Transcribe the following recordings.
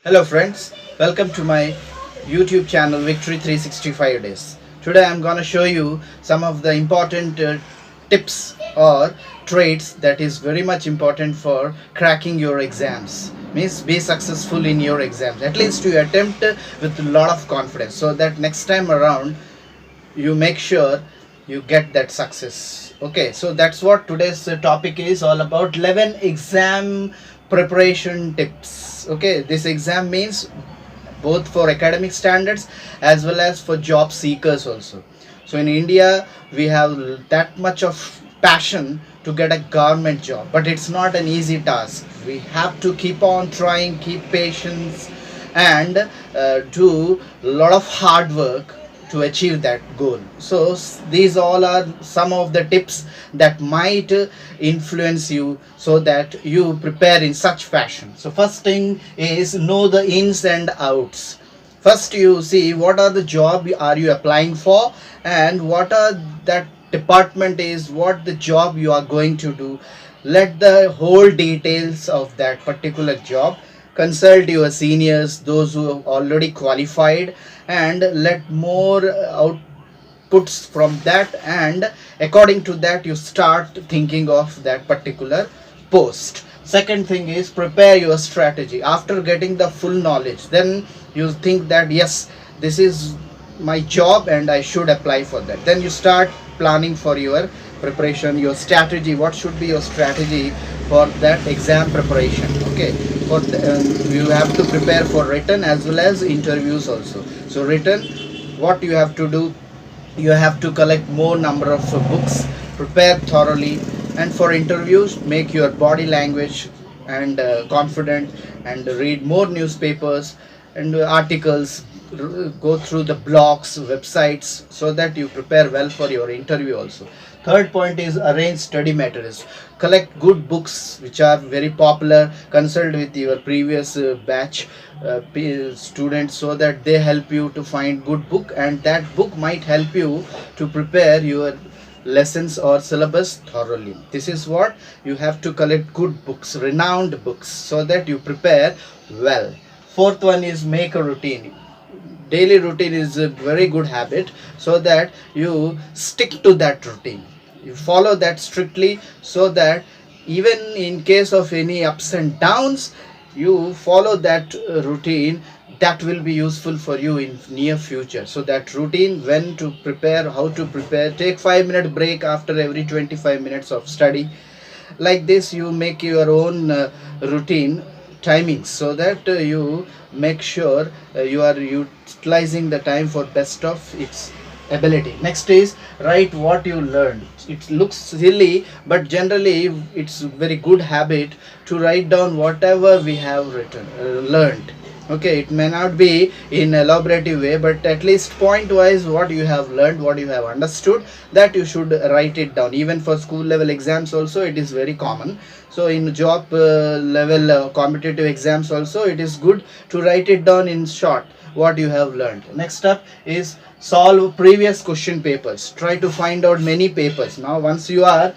Hello friends, welcome to my YouTube channel Victory365 days. Today I'm gonna show you some of the important tips or traits that is very much important for cracking your exams. Means be successful in your exams. At least you attempt with a lot of confidence so that next time around you make sure you get that success. Okay, so that's what today's topic is all about. 11 exam preparation tips. Okay, this exam means both for academic standards as well as for job seekers also. So in India we have that much of passion to get a government job, but it's not an easy task. We have to keep on trying, keep patience, and do a lot of hard work to achieve that goal. So these all are some of the tips that might influence you so that you prepare in such fashion. So first thing is know the ins and outs. First you see what are the job are you applying for, and what are that department is, what the job you are going to do. Let the whole details of that particular job. Consult your seniors, those who have already qualified, and let more outputs from that, and according to that you start thinking of that particular post. Second thing is prepare your strategy. After getting the full knowledge, then you think that yes, this is my job and I should apply for that. Then you start planning for your preparation, your strategy. What should be your strategy for that exam preparation? Okay, for you have to prepare for written as well as interviews also. So written, what you have to do, you have to collect more number of books, prepare thoroughly. And for interviews, make your body language and confident, and read more newspapers and articles, go through the blogs, websites, so that you prepare well for your interview also. Third point is arrange study materials. Collect good books which are very popular. Consult with your previous batch students so that they help you to find good book, and that book might help you to prepare your lessons or syllabus thoroughly. This is what you have to collect: good books, renowned books, so that you prepare well. Fourth one is make a routine. Daily routine is a very good habit, so that you stick to that routine, you follow that strictly, so that even in case of any ups and downs, you follow that routine. That will be useful for you in near future. So that routine, when to prepare, how to prepare, take 5-minute break after every 25 minutes of study. Like this you make your own routine timings, so that you make sure you are utilizing the time for best of its ability. Next is write what you learned. It looks silly, but generally it's very good habit to write down whatever we have written learned. Okay, it may not be in elaborative way, but at least point wise what you have learned, what you have understood, that you should write it down. Even for school level exams also it is very common. So in job level competitive exams also, it is good to write it down in short what you have learned. Next up is solve previous question papers. Try to find out many papers. Now once you are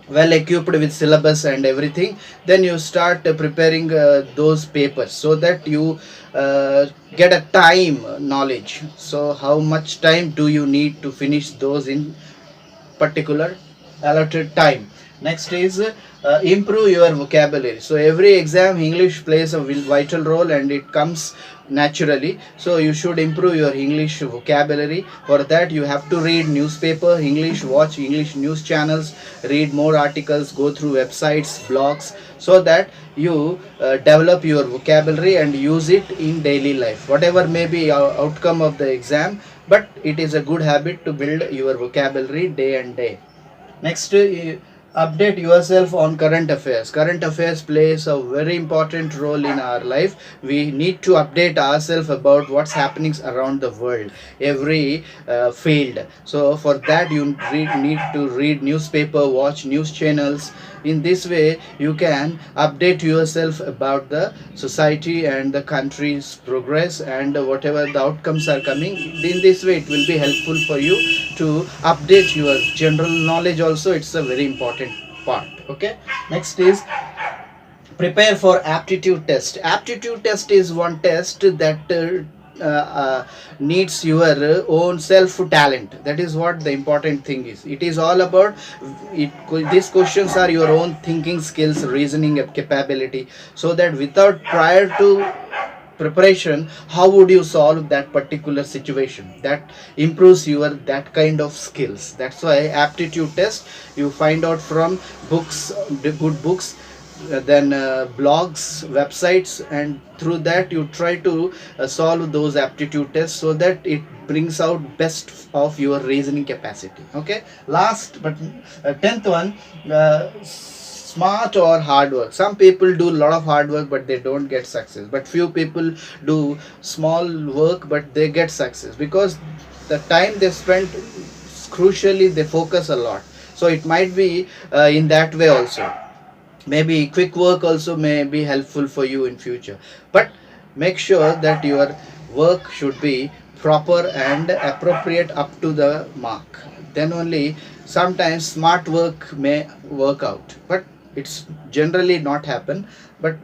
well equipped with syllabus and everything, then you start preparing those papers, so that you get a time knowledge. So how much time do you need to finish those in particular allotted time. Next is improve your vocabulary. So every exam English plays a vital role, and it comes naturally. So you should improve your English vocabulary. For that you have to read newspaper English, watch English news channels, read more articles, go through websites, blogs, so that you develop your vocabulary and use it in daily life, whatever may be outcome of the exam. But it is a good habit to build your vocabulary day and day. Next, update yourself on current affairs. Current affairs plays a very important role in our life. We need to update ourselves about what's happening around the world, every field. So for that you need to read newspaper, watch news channels. In this way you can update yourself about the society and the country's progress, and whatever the outcomes are coming. In this way it will be helpful for you to update your general knowledge also. It's a very important part. Okay, next is Prepare for aptitude test. Aptitude test is one test that needs your own self talent. That is what the important thing is. It is all about it. These questions are your own thinking skills, reasoning capability, so that without prior to preparation, how would you solve that particular situation, that improves your that kind of skills. That's why aptitude test you find out from books, the good books, then blogs, websites, and through that you try to solve those aptitude tests so that it brings out best of your reasoning capacity. Okay, last but 10th one, smart or hard work. Some people do a lot of hard work but they don't get success, but few people do small work but they get success because the time they spend, crucially they focus a lot. So it might be in that way also. Maybe quick work also may be helpful for you in future, but make sure that your work should be proper and appropriate up to the mark. Then only sometimes smart work may work out, but it's generally not happen. But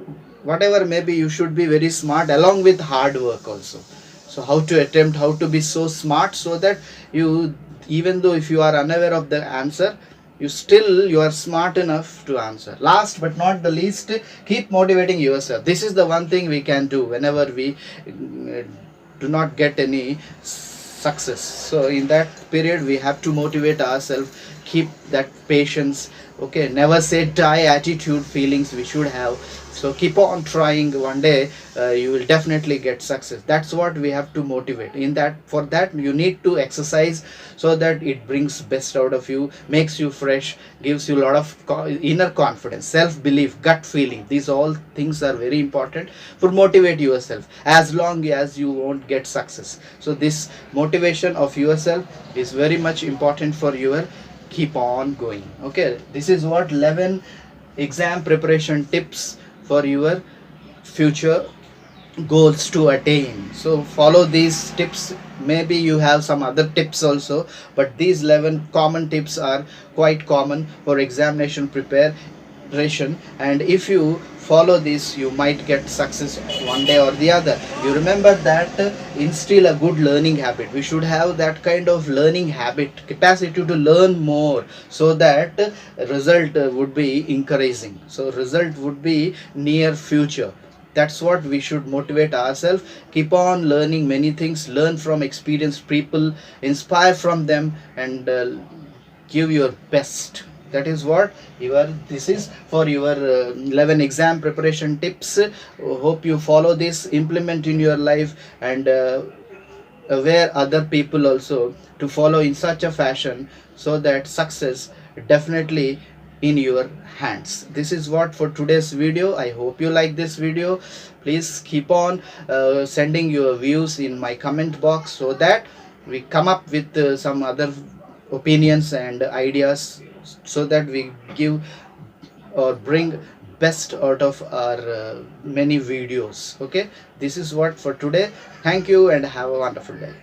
whatever, maybe you should be very smart along with hard work also. So how to attempt, how to be so smart so that you, even though if you are unaware of the answer, you are smart enough to answer. Last but not the least, keep motivating yourself. This is the one thing we can do whenever we do not get any success. So in that period we have to motivate ourselves, keep that patience. Okay, never say die attitude feelings we should have. So keep on trying. One day you will definitely get success. That's what we have to motivate. In that, for that you need to exercise so that it brings best out of you, makes you fresh, gives you a lot of inner confidence, self belief, gut feeling. These all things are very important for motivate yourself as long as you won't get success. So this motivation of yourself is very much important for your keep on going. Okay, this is what 11 exam preparation tips for your future goals to attain. So follow these tips. Maybe you have some other tips also, but these 11 common tips are quite common for examination preparation, and if you follow this you might get success one day or the other. You remember that instill a good learning habit. We should have that kind of learning habit, capacity to learn more, so that result would be encouraging, so result would be near future. That's what we should motivate ourselves. Keep on learning many things, learn from experienced people, inspire from them, and give your best. That is what your, this is for your 11 exam preparation tips. Hope you follow this, implement in your life, and aware other people also to follow in such a fashion so that success definitely in your hands. This is what for today's video. I hope you like this video. Please keep on sending your views in my comment box so that we come up with some other opinions and ideas, so that we give or bring best out of our many videos. Okay, this is what for today. Thank you and have a wonderful day.